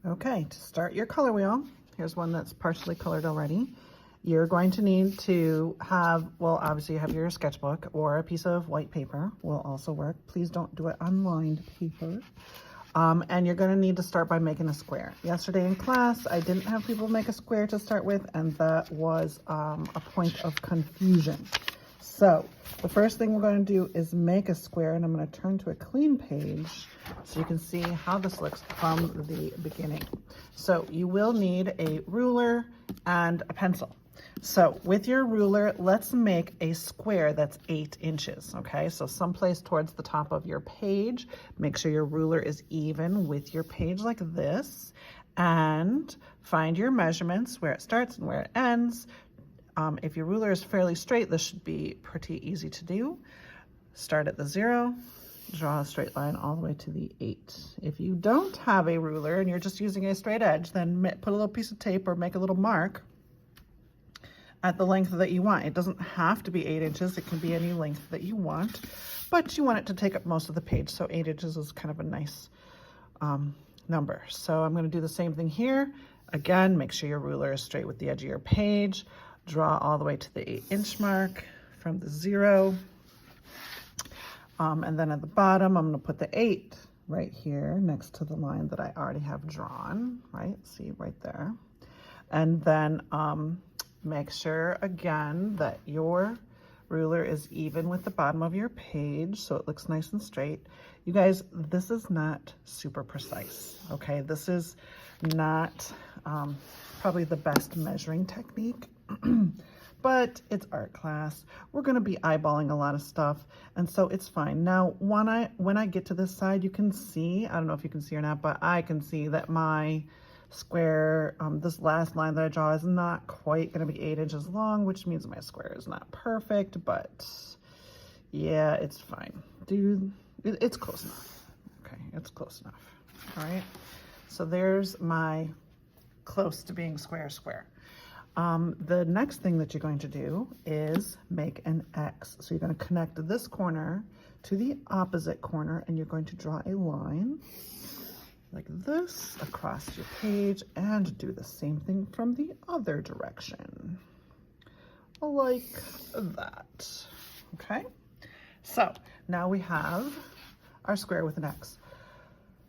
Okay, to start your color wheel, here's one that's partially colored already. You're going to need to have, well, obviously you have your sketchbook or a piece of white paper will also work. Please don't do it on lined paper. And you're gonna need to start by making a square. Yesterday in class, I didn't have people make a square to start with, and that was a point of confusion. So the first thing we're going to do is make a square, and I'm going to turn to a clean page so you can see how this looks from the beginning. So you will need a ruler and a pencil. So with your ruler, let's make a square that's 8 inches, okay? So someplace towards the top of your page, make sure your ruler is even with your page like this, and find your measurements, where it starts and where it ends. If your ruler is fairly straight, this should be pretty easy to do. Start at the 0, draw a straight line all the way to the 8. If you don't have a ruler and you're just using a straight edge, then put a little piece of tape or make a little mark at the length that you want. It doesn't have to be 8 inches. It can be any length that you want, but you want it to take up most of the page. So 8 inches is kind of a nice number. So I'm going to do the same thing here. Again, make sure your ruler is straight with the edge of your page. Draw all the way to the 8-inch mark from the 0. And then at the bottom, I'm going to put the 8 right here next to the line that I already have drawn, right? See right there. And then make sure again that your ruler is even with the bottom of your page so it looks nice and straight. You guys, this is not super precise, okay? This is not probably the best measuring technique. But it's art class. We're going to be eyeballing a lot of stuff, and so it's fine. Now, when I get to this side, you can see, I don't know if you can see or not, but I can see that my square, this last line that I draw is not quite going to be 8 inches long, which means my square is not perfect, but yeah, it's fine. It's close enough. Okay, it's close enough. All right, so there's my close to being square. The next thing that you're going to do is make an X. So you're going to connect this corner to the opposite corner, and you're going to draw a line like this across your page and do the same thing from the other direction, like that. Okay, so now we have our square with an X.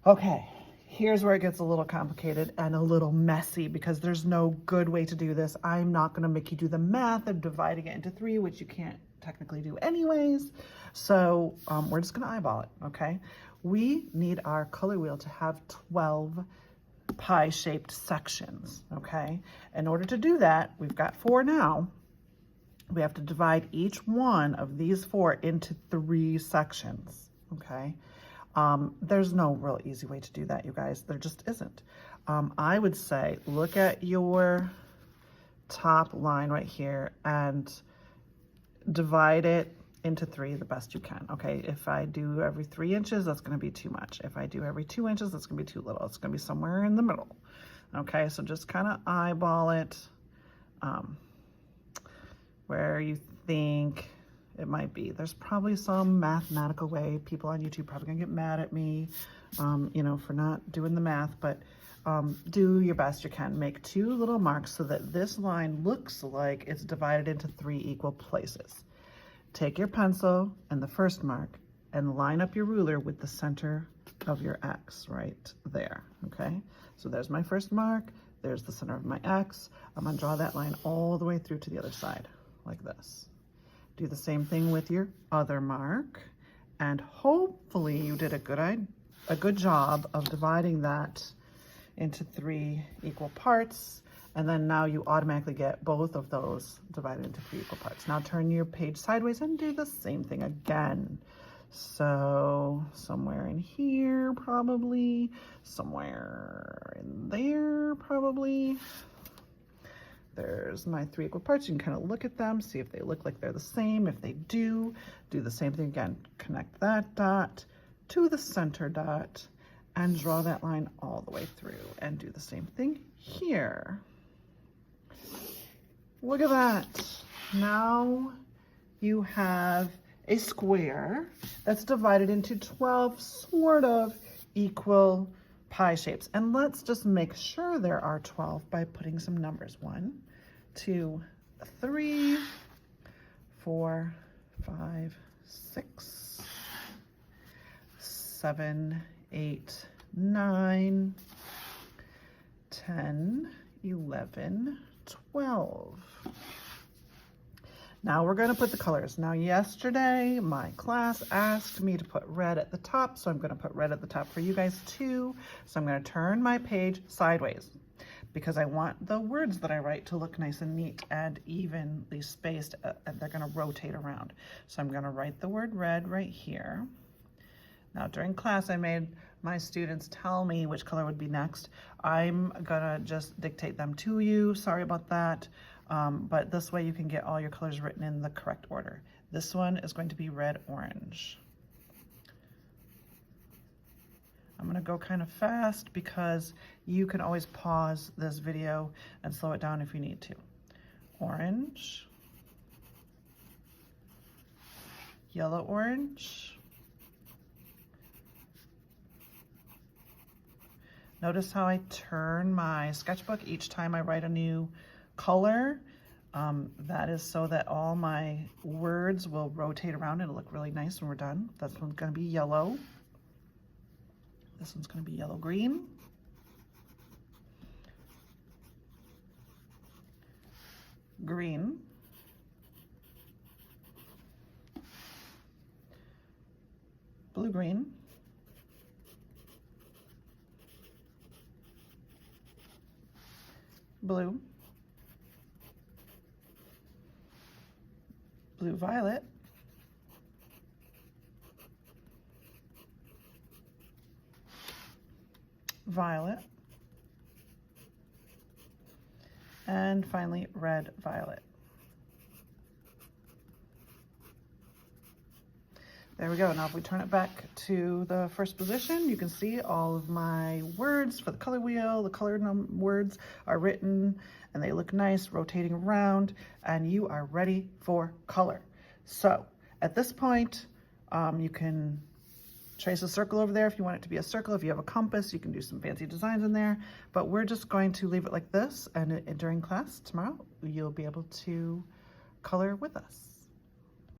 Okay. Here's where it gets a little complicated and a little messy because there's no good way to do this. I'm not going to make you do the math of dividing it into 3, which you can't technically do anyways. So we're just going to eyeball it, okay? We need our color wheel to have 12 pie-shaped sections, okay? In order to do that, we've got 4 now. We have to divide each one of these 4 into 3 sections, okay? There's no real easy way to do that, you guys. There just isn't. I would say look at your top line right here and divide it into 3 the best you can. Okay, if I do every 3 inches, that's going to be too much. If I do every 2 inches, that's going to be too little. It's going to be somewhere in the middle. Okay, so just kind of eyeball it where you think it might be. There's probably some mathematical way. People on YouTube probably gonna get mad at me, you know, for not doing the math, but do your best you can. Make 2 little marks so that this line looks like it's divided into 3 equal places. Take your pencil and the first mark and line up your ruler with the center of your X right there, okay? So there's my first mark, there's the center of my X. I'm gonna draw that line all the way through to the other side, like this. Do the same thing with your other mark, and hopefully you did a good job of dividing that into 3 equal parts, and then now you automatically get both of those divided into 3 equal parts. Now turn your page sideways and do the same thing again. So somewhere in here probably, somewhere in there probably. There's my 3 equal parts. You can kind of look at them, see if they look like they're the same. If they do the same thing again. Connect that dot to the center dot and draw that line all the way through and do the same thing here. Look at that. Now you have a square that's divided into 12 sort of equal pie shapes. And let's just make sure there are 12 by putting some numbers. 1, 2, 3, 4, 5, 6, 7, 8, 9, 10, 11, 12. Now we're going to put the colors. Now yesterday my class asked me to put red at the top, so I'm going to put red at the top for you guys too. So I'm going to turn my page sideways because I want the words that I write to look nice and neat and evenly spaced, and they're going to rotate around. So I'm going to write the word red right here. Now during class I made my students tell me which color would be next. I'm gonna just dictate them to you. Sorry about that. But this way you can get all your colors written in the correct order. This one is going to be red, orange. I'm gonna go kind of fast because you can always pause this video and slow it down if you need to. Orange, yellow, orange. Notice how I turn my sketchbook each time I write a new color. That is so that all my words will rotate around and it'll look really nice when we're done. This one's going to be yellow. This one's going to be yellow green. Green. Blue green. Blue. Blue violet. Violet. And finally red violet. There we go. Now if we turn it back to the first position, you can see all of my words for the color wheel. The colored words are written and they look nice, rotating around, and you are ready for color. So at this point, you can trace a circle over there if you want it to be a circle. If you have a compass, you can do some fancy designs in there, but we're just going to leave it like this, and during class tomorrow, you'll be able to color with us.